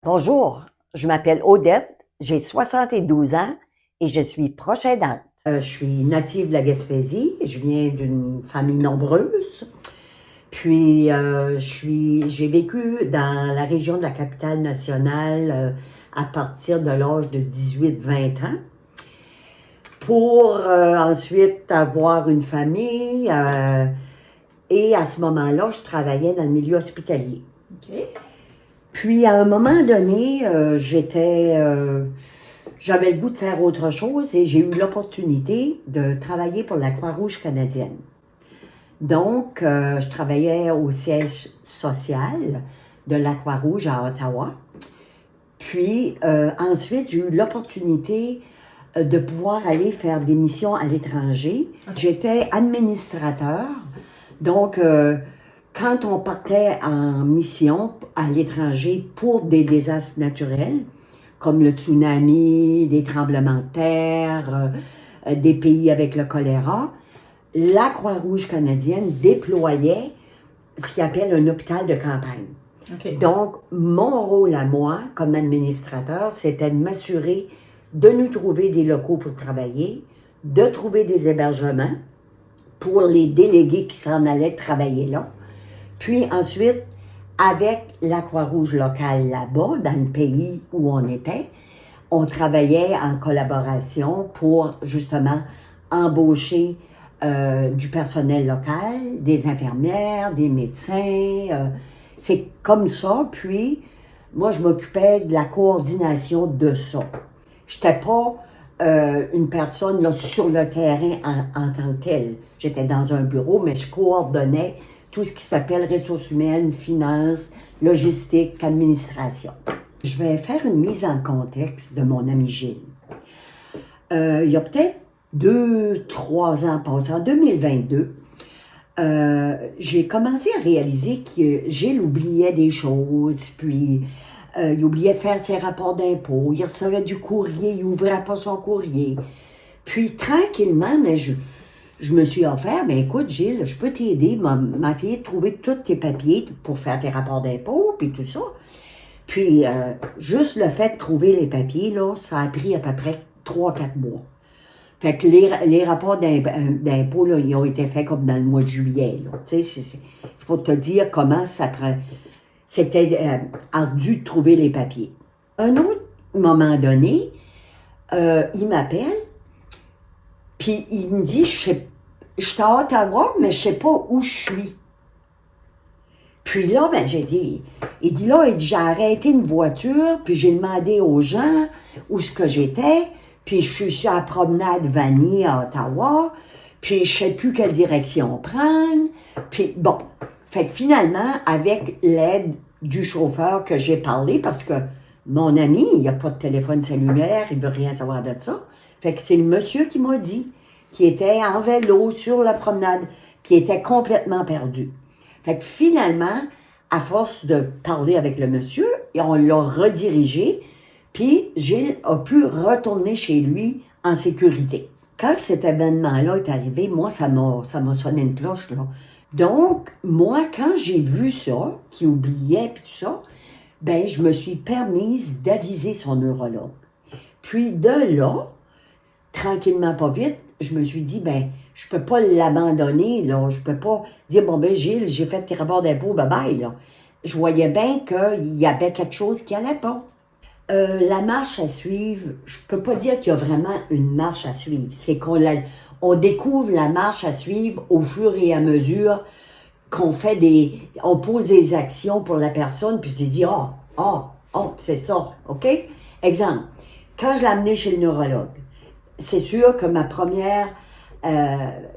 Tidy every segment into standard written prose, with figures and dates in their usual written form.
Bonjour, je m'appelle Odette, j'ai 72 ans et je suis proche aidante. Je suis native de la Gaspésie, je viens d'une famille nombreuse. Puis, j'ai vécu dans la région de la capitale nationale à partir de l'âge de 18-20 ans pour ensuite avoir une famille. Et à ce moment-là, je travaillais dans le milieu hospitalier. OK. Puis, à un moment donné, j'avais le goût de faire autre chose et j'ai eu l'opportunité de travailler pour la Croix-Rouge canadienne. Donc, je travaillais au siège social de la Croix-Rouge à Ottawa. Puis, ensuite, j'ai eu l'opportunité de pouvoir aller faire des missions à l'étranger. OK. J'étais administrateur. Donc, quand on partait en mission à l'étranger pour des désastres naturels, comme le tsunami, des tremblements de terre, des pays avec le choléra, la Croix-Rouge canadienne déployait ce qu'ils appelle un hôpital de campagne. OK. Donc, mon rôle à moi, comme administrateur, c'était de m'assurer de nous trouver des locaux pour travailler, de trouver des hébergements pour les délégués qui s'en allaient travailler là. Puis ensuite, avec la Croix-Rouge locale là-bas, dans le pays où on était, on travaillait en collaboration pour justement embaucher du personnel local, des infirmières, des médecins. C'est comme ça. Puis, moi, je m'occupais de la coordination de ça. Je n'étais pas une personne là, sur le terrain en tant que telle. J'étais dans un bureau, mais je coordonnais tout ce qui s'appelle ressources humaines, finances, logistique, administration. Je vais faire une mise en contexte de mon ami Gilles. Il y a peut-être 2-3 ans passés, en 2022, j'ai commencé à réaliser que Gilles oubliait des choses, puis il oubliait de faire ses rapports d'impôts, il recevait du courrier, il n'ouvrait pas son courrier. Puis tranquillement, mais je me suis offert, ben écoute Gilles, je peux t'aider, m'essayer de trouver tous tes papiers pour faire tes rapports d'impôts, puis tout ça. Puis juste le fait de trouver les papiers, là, ça a pris à peu près 3-4 mois. Fait que les rapports d'impôts, là, ils ont été faits comme dans le mois de juillet. Là. Tu sais, c'est pour te dire comment ça prend. C'était ardu de trouver les papiers. Un autre moment donné, il m'appelle, puis il me dit, je suis à Ottawa, mais je sais pas où je suis. Puis là, ben, j'ai dit, il dit, j'ai arrêté une voiture, puis j'ai demandé aux gens où ce que j'étais, puis je suis sur la promenade Vanier à Ottawa, puis je sais plus quelle direction prendre, puis bon. Fait que finalement, avec l'aide du chauffeur que j'ai parlé, parce que mon ami, il n'a pas de téléphone cellulaire, il veut rien savoir de ça. Fait que c'est le monsieur qui m'a dit, qui était en vélo sur la promenade, qui était complètement perdu. Fait que finalement, à force de parler avec le monsieur, on l'a redirigé, puis Gilles a pu retourner chez lui en sécurité. Quand cet événement-là est arrivé, moi, ça m'a sonné une cloche, là. Donc, moi, quand j'ai vu ça, qu'il oubliait, puis tout ça, ben, je me suis permise d'aviser son neurologue. Puis de là, tranquillement, pas vite, je me suis dit, ben, je peux pas l'abandonner, là. Je peux pas dire, bon, ben, Gilles, j'ai fait tes rapports d'impôts, bye-bye, là. Je voyais bien qu'il y avait quelque chose qui allait pas. La marche à suivre, je peux pas dire qu'il y a vraiment une marche à suivre. C'est on découvre la marche à suivre au fur et à mesure qu'on on pose des actions pour la personne, puis tu dis, c'est ça, OK? Exemple, quand je l'ai amené chez le neurologue, c'est sûr que ma première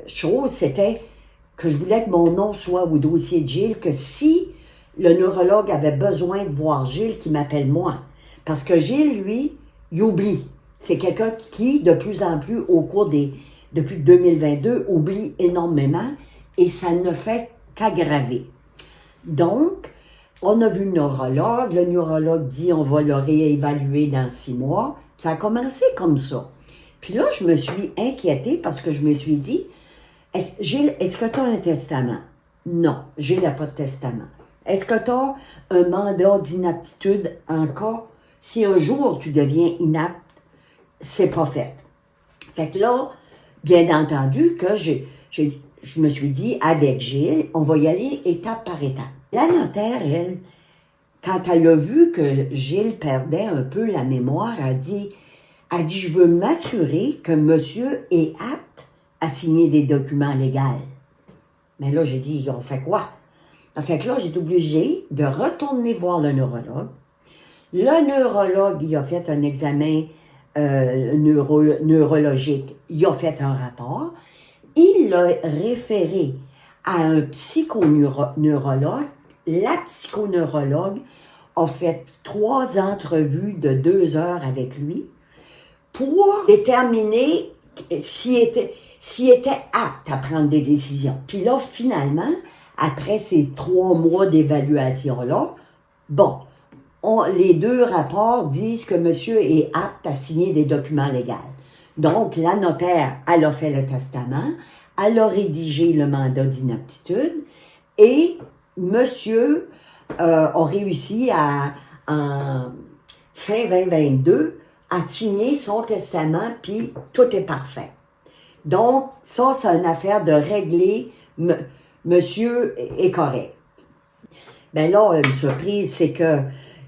chose, c'était que je voulais que mon nom soit au dossier de Gilles, que si le neurologue avait besoin de voir Gilles, qu'il m'appelle moi. Parce que Gilles, lui, il oublie. C'est quelqu'un qui, de plus en plus, depuis 2022, oublie énormément et ça ne fait qu'aggraver. Donc, on a vu le neurologue dit on va le réévaluer dans 6 mois. Ça a commencé comme ça. Puis là, je me suis inquiétée parce que je me suis dit, Gilles, est-ce que tu as un testament? Non, Gilles n'a pas de testament. Est-ce que tu as un mandat d'inaptitude en cas si un jour tu deviens inapte, c'est pas fait. Fait que là, bien entendu que je me suis dit, avec Gilles, on va y aller étape par étape. La notaire, elle, quand elle a vu que Gilles perdait un peu la mémoire, elle dit, je veux m'assurer que monsieur est apte à signer des documents légaux. Mais là, j'ai dit, on fait quoi? Fait que là, j'ai été obligée de retourner voir le neurologue. Le neurologue, il a fait un examen neurologique, il a fait un rapport. Il l'a référé à un psychoneurologue. La psychoneurologue a fait 3 entrevues de 2 heures avec lui pour déterminer s'il était apte à prendre des décisions. Puis là, finalement, après ces 3 mois d'évaluation-là, bon, les 2 rapports disent que monsieur est apte à signer des documents légaux. Donc, la notaire, elle a fait le testament, elle a rédigé le mandat d'inaptitude et monsieur a réussi en fin 2022 à signer son testament, puis tout est parfait. Donc, ça, c'est une affaire de régler, monsieur est correct. Bien là, une surprise, c'est que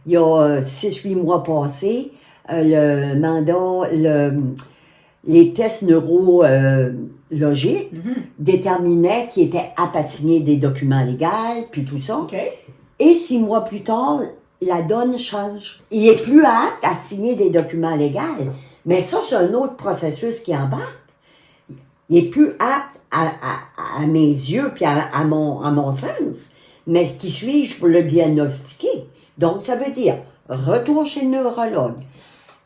il y a 6-8 mois passés, le mandat, les tests neurologiques déterminaient qu'il était apte à signer des documents légaux, puis tout ça. Okay. Et 6 mois plus tard, la donne change. Il est plus apte à signer des documents légaux. Mais ça, c'est un autre processus qui embarque. Il est plus apte à mes yeux, puis à mon sens. Mais qui suis-je pour le diagnostiquer? Donc, ça veut dire retour chez le neurologue.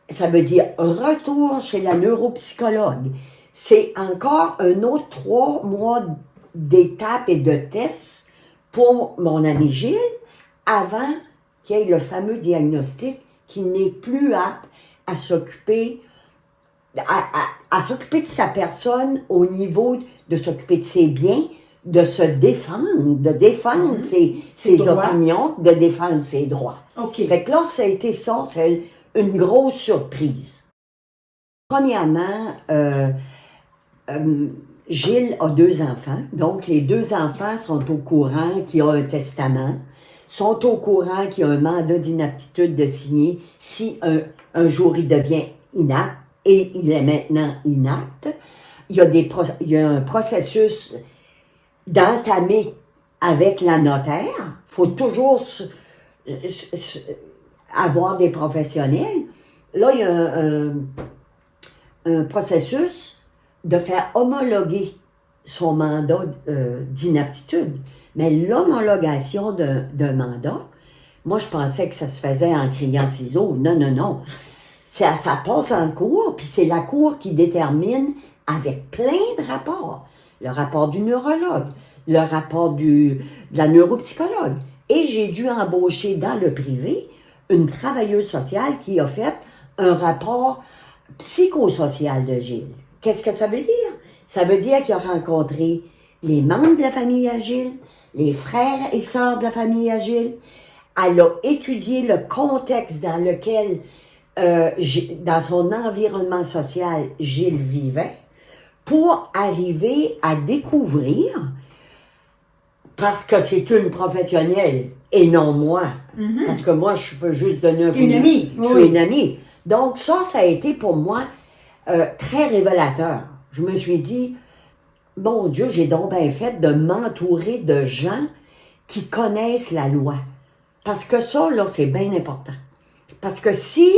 Ça veut dire retour chez la neuropsychologue. C'est encore un autre 3 mois d'étapes et de tests pour mon ami Gilles avant qu'il y ait le fameux diagnostic qu'il n'est plus apte à s'occuper à s'occuper de sa personne au niveau de s'occuper de ses biens, de se défendre, de défendre ses opinions, de défendre ses droits. OK. Fait que là, ça a été ça, c'est une grosse surprise. Premièrement, Gilles a 2 enfants, donc les 2 enfants sont au courant qu'il y a un testament, sont au courant qu'il y a un mandat d'inaptitude de signer si un jour il devient inapte, et il est maintenant inapte. Il y a un processus d'entamer avec la notaire. Il faut toujours avoir des professionnels. Là, il y a un processus de faire homologuer son mandat d'inaptitude. Mais l'homologation d'un mandat, moi, je pensais que ça se faisait en criant ciseaux. Non, non, non. Ça passe en cours, puis c'est la cour qui détermine avec plein de rapports. Le rapport du neurologue, le rapport de la neuropsychologue. Et j'ai dû embaucher dans le privé une travailleuse sociale qui a fait un rapport psychosocial de Gilles. Qu'est-ce que ça veut dire? Ça veut dire qu'il a rencontré les membres de la famille à Gilles, les frères et sœurs de la famille à Gilles. Elle a étudié le contexte dans lequel, dans son environnement social, Gilles vivait, pour arriver à découvrir, parce que c'est une professionnelle et non moi, parce que moi, je peux juste donner un coup de main. Une amie. Je suis une amie. Donc ça a été pour moi très révélateur. Je me suis dit, mon Dieu, j'ai donc bien fait de m'entourer de gens qui connaissent la loi. Parce que ça, là, c'est bien important. Parce que si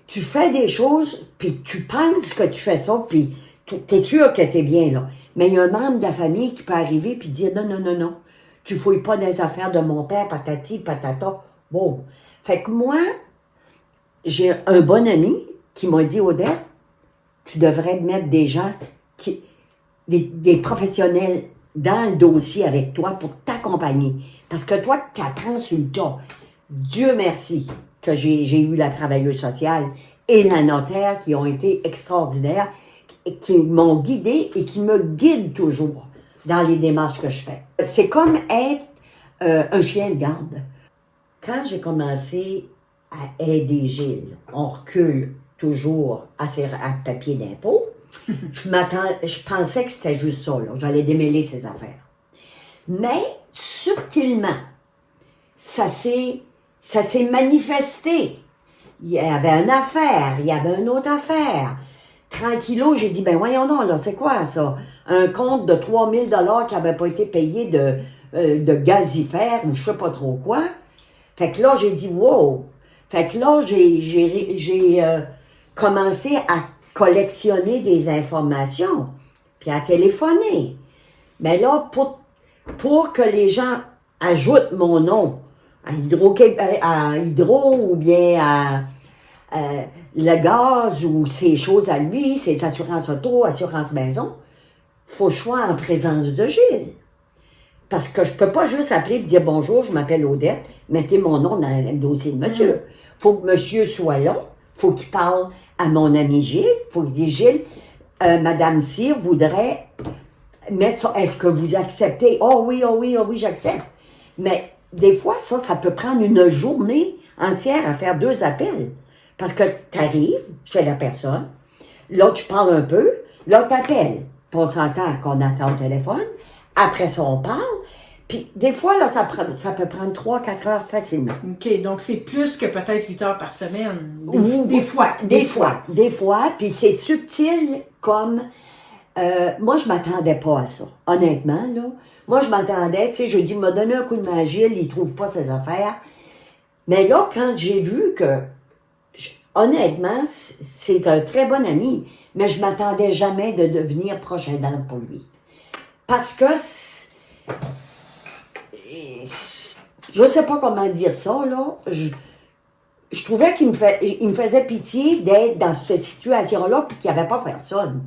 tu fais des choses, puis tu penses que tu fais ça, puis tu es sûr que tu es bien là. Mais il y a un membre de la famille qui peut arriver puis dire non, non, non, non. Tu fouilles pas dans les affaires de mon père, patati, patata. Wow. Fait que moi, j'ai un bon ami qui m'a dit, Odette, tu devrais mettre des gens, des professionnels dans le dossier avec toi pour t'accompagner. Parce que toi, tu apprends sur le tas. Dieu merci que j'ai eu la travailleuse sociale et la notaire qui ont été extraordinaires, qui m'ont guidée et qui me guident toujours dans les démarches que je fais. C'est comme être Un chien de garde. Quand j'ai commencé à aider Gilles, on recule toujours à ses papiers d'impôt. Je pensais que c'était juste ça, là. J'allais démêler ses affaires. Mais, subtilement, ça s'est manifesté. Il y avait une affaire, il y avait une autre affaire. Tranquillo, j'ai dit, ben voyons donc, là, c'est quoi ça? Un compte de 3000 $ qui n'avait pas été payé de gazifère ou je sais pas trop quoi. Fait que là, j'ai dit, wow! Fait que là, j'ai commencé à collectionner des informations, puis à téléphoner. Mais là, pour que les gens ajoutent mon nom à Hydro ou bien à le gaz ou ses choses à lui, ses assurances auto, assurance maison, faut que je sois en présence de Gilles. Parce que je peux pas juste appeler et dire bonjour, je m'appelle Odette, mettez mon nom dans le dossier de monsieur. Faut que monsieur soit là, faut qu'il parle à mon ami Gilles, faut qu'il dise Gilles, Madame Cyr voudrait mettre ça, est-ce que vous acceptez? Oh oui, j'accepte. Mais des fois, ça peut prendre une journée entière à faire 2 appels. Parce que tu arrives chez la personne, là, tu parles un peu, là, tu appelles. Puis on s'entend qu'on attend au téléphone. Après ça, on parle. Puis des fois, là, ça peut prendre 3-4 heures facilement. OK, donc c'est plus que peut-être 8 heures par semaine. Des fois. Puis c'est subtil comme... moi, je m'attendais pas à ça. Honnêtement, là. Moi, je m'attendais, tu sais, je dis, il m'a donné un coup de main à Gilles, il trouve pas ses affaires. Mais là, quand j'ai vu que... Honnêtement, c'est un très bon ami, mais je m'attendais jamais de devenir proche aidante pour lui. Parce que, je sais pas comment dire ça, là, je trouvais qu'il me faisait pitié d'être dans cette situation-là, puis qu'il n'y avait pas personne.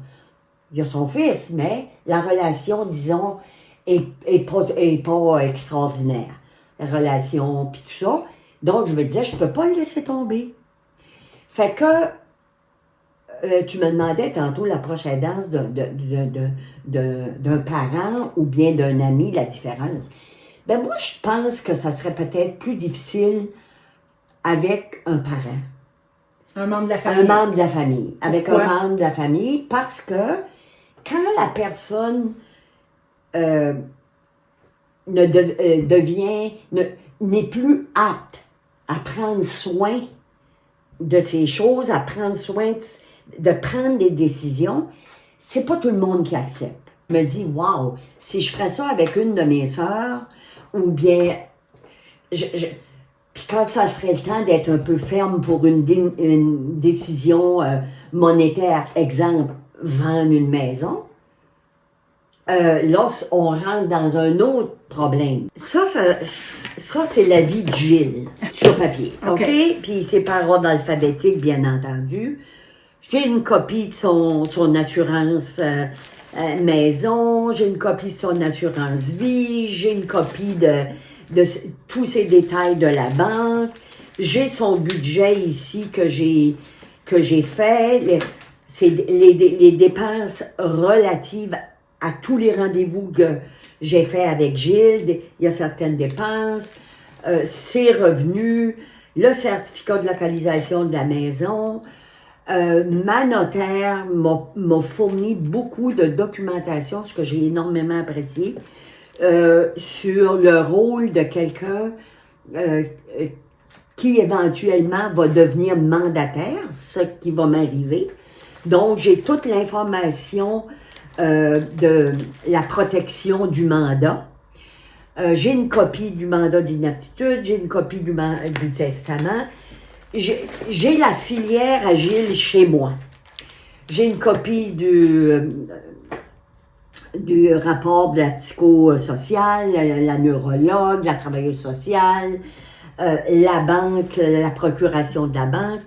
Il y a son fils, mais la relation, disons, est pas extraordinaire. La relation, puis tout ça. Donc, je me disais, je peux pas le laisser tomber. Fait que, tu me demandais tantôt l'approche aidance d'un parent ou bien d'un ami, la différence. Ben moi, je pense que ça serait peut-être plus difficile avec un parent. Un membre de la famille. Un membre de la famille. Avec un membre de la famille, parce que quand la personne n'est plus apte à prendre soin de ces choses, à prendre soin de prendre des décisions, c'est pas tout le monde qui accepte. Je me dis, wow, si je ferais ça avec une de mes sœurs, ou bien, puis quand ça serait le temps d'être un peu ferme pour une décision monétaire, exemple, vendre une maison, là, on rentre dans un autre problème. Ça c'est la vie de Gilles, sur papier, OK? Puis c'est par ordre alphabétique, bien entendu. J'ai une copie de son assurance maison, j'ai une copie de son assurance vie, j'ai une copie de tous ces détails de la banque, j'ai son budget ici que j'ai fait, les dépenses relatives à tous les rendez-vous que j'ai fait avec Gilles, il y a certaines dépenses, ses revenus, le certificat de localisation de la maison. Ma notaire m'a fourni beaucoup de documentation, ce que j'ai énormément apprécié, sur le rôle de quelqu'un qui éventuellement va devenir mandataire, ce qui va m'arriver. Donc, j'ai toute l'information de la protection du mandat. J'ai une copie du mandat d'inaptitude, j'ai une copie du testament. J'ai la filière à Gilles chez moi. J'ai une copie du rapport de la psychosociale, la neurologue, la travailleuse sociale, la banque, la procuration de la banque.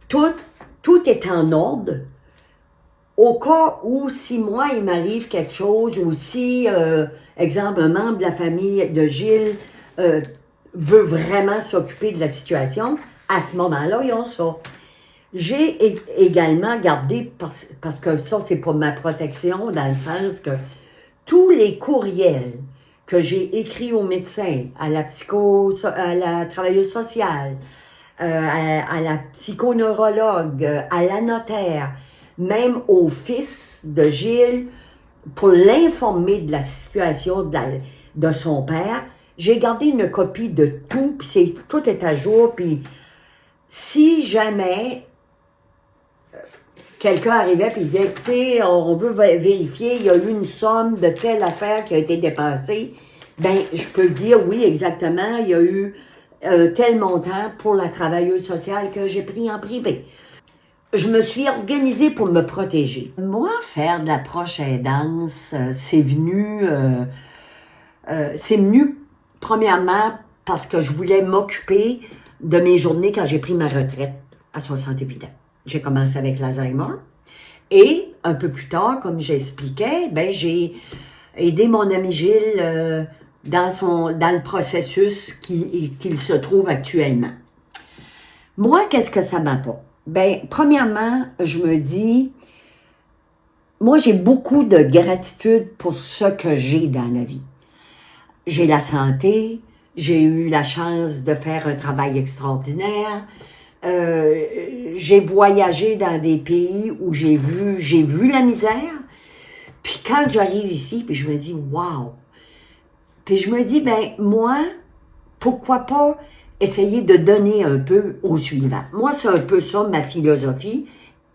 Tout est en ordre. Au cas où, si moi, il m'arrive quelque chose, ou si, exemple, un membre de la famille de Gilles veut vraiment s'occuper de la situation, à ce moment-là, ils ont ça. J'ai également gardé, parce que ça, c'est pour ma protection, dans le sens que tous les courriels que j'ai écrit au médecin, à la travailleuse sociale, à la psychoneurologue, à la notaire, même au fils de Gilles, pour l'informer de la situation de son père. J'ai gardé une copie de tout, puis tout est à jour, puis si jamais quelqu'un arrivait et disait, écoutez, on veut vérifier, il y a eu une somme de telle affaire qui a été dépensée, ben je peux dire oui, exactement, il y a eu tel montant pour la travailleuse sociale que j'ai pris en privé. Je me suis organisée pour me protéger. Moi, faire de l'approche aidance, c'est venu premièrement parce que je voulais m'occuper de mes journées quand j'ai pris ma retraite à 68 ans. J'ai commencé avec l'Alzheimer et un peu plus tard, comme j'expliquais, ben j'ai aidé mon ami Gilles dans le processus qu'il se trouve actuellement. Moi, qu'est-ce que ça m'apporte? Ben, premièrement, je me dis, moi, j'ai beaucoup de gratitude pour ce que j'ai dans la vie. J'ai la santé, j'ai eu la chance de faire un travail extraordinaire, j'ai voyagé dans des pays où j'ai vu la misère, puis quand j'arrive ici, puis je me dis, wow! Puis je me dis, ben, moi, pourquoi pas essayer de donner un peu au suivant. Moi, c'est un peu ça, ma philosophie,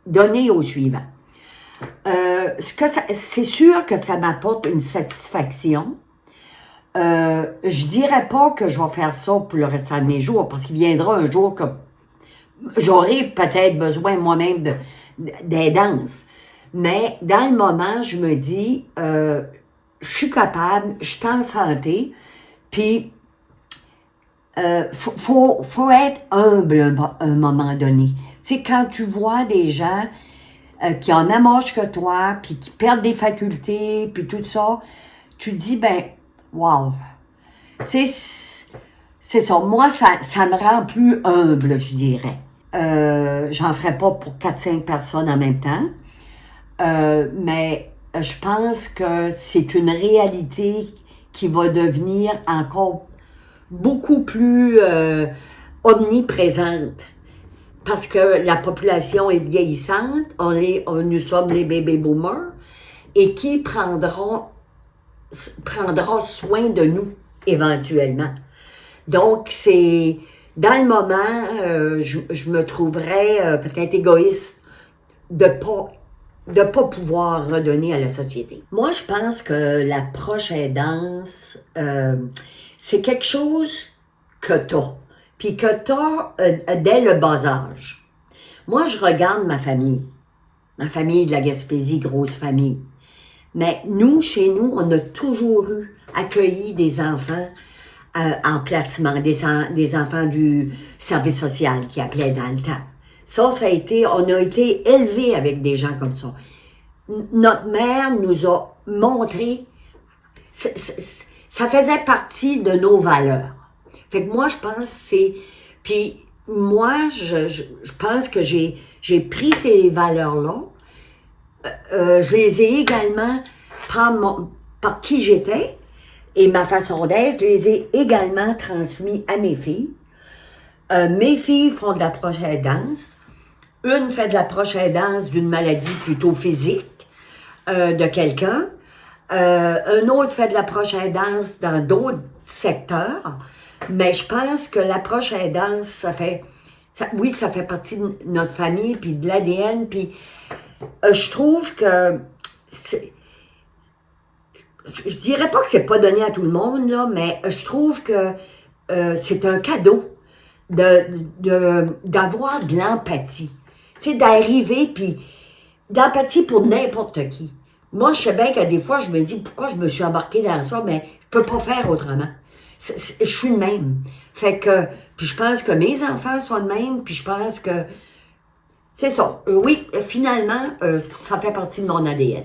donner au suivant. C'est sûr que ça m'apporte une satisfaction. Je dirais pas que je vais faire ça pour le restant de mes jours, parce qu'il viendra un jour que j'aurai peut-être besoin moi-même d'aidance. Mais dans le moment, je me dis, je suis capable, je suis en santé, puis faut être humble un moment donné. Tu sais, quand tu vois des gens qui en même âge que toi, puis qui perdent des facultés, puis tout ça, tu te dis, ben, wow. Tu sais, c'est ça. Moi, ça me rend plus humble, je dirais. J'en ferai pas pour 4-5 personnes en même temps. Mais je pense que c'est une réalité qui va devenir encore beaucoup plus omniprésente. Parce que la population est vieillissante, nous sommes les baby boomers, et qui prendra soin de nous éventuellement. Donc, c'est dans le moment, je me trouverais peut-être égoïste de pas pouvoir redonner à la société. Moi, je pense que l'approche aidance, c'est quelque chose que t'as, puis que t'as dès le bas âge. Moi, je regarde ma famille de la Gaspésie, grosse famille. Mais nous, chez nous, on a toujours accueilli des enfants en placement, des enfants du service social qui appelaient dans le temps. Ça a été, on a été élevés avec des gens comme ça. Notre mère nous a montré, ça faisait partie de nos valeurs. Fait que moi, je pense que c'est, puis moi, je pense que j'ai pris ces valeurs-là, je les ai également, par qui j'étais et ma façon d'être, je les ai également transmis à mes filles. Mes filles font de l'approche aidance. Une fait de l'approche aidance d'une maladie plutôt physique de quelqu'un. Un autre fait de l'approche aidance dans d'autres secteurs. Mais je pense que l'approche aidance, ça fait partie de notre famille, puis de l'ADN, puis je trouve que je dirais pas que c'est pas donné à tout le monde, là, mais je trouve que c'est un cadeau d'avoir de l'empathie. Tu sais, d'arriver, puis d'empathie pour n'importe qui. Moi, je sais bien que des fois, je me dis, pourquoi je me suis embarquée dans ça, mais je peux pas faire autrement. Je suis de même. Fait que, puis je pense que mes enfants sont de même, puis je pense que c'est ça. Oui, finalement, ça fait partie de mon ADN.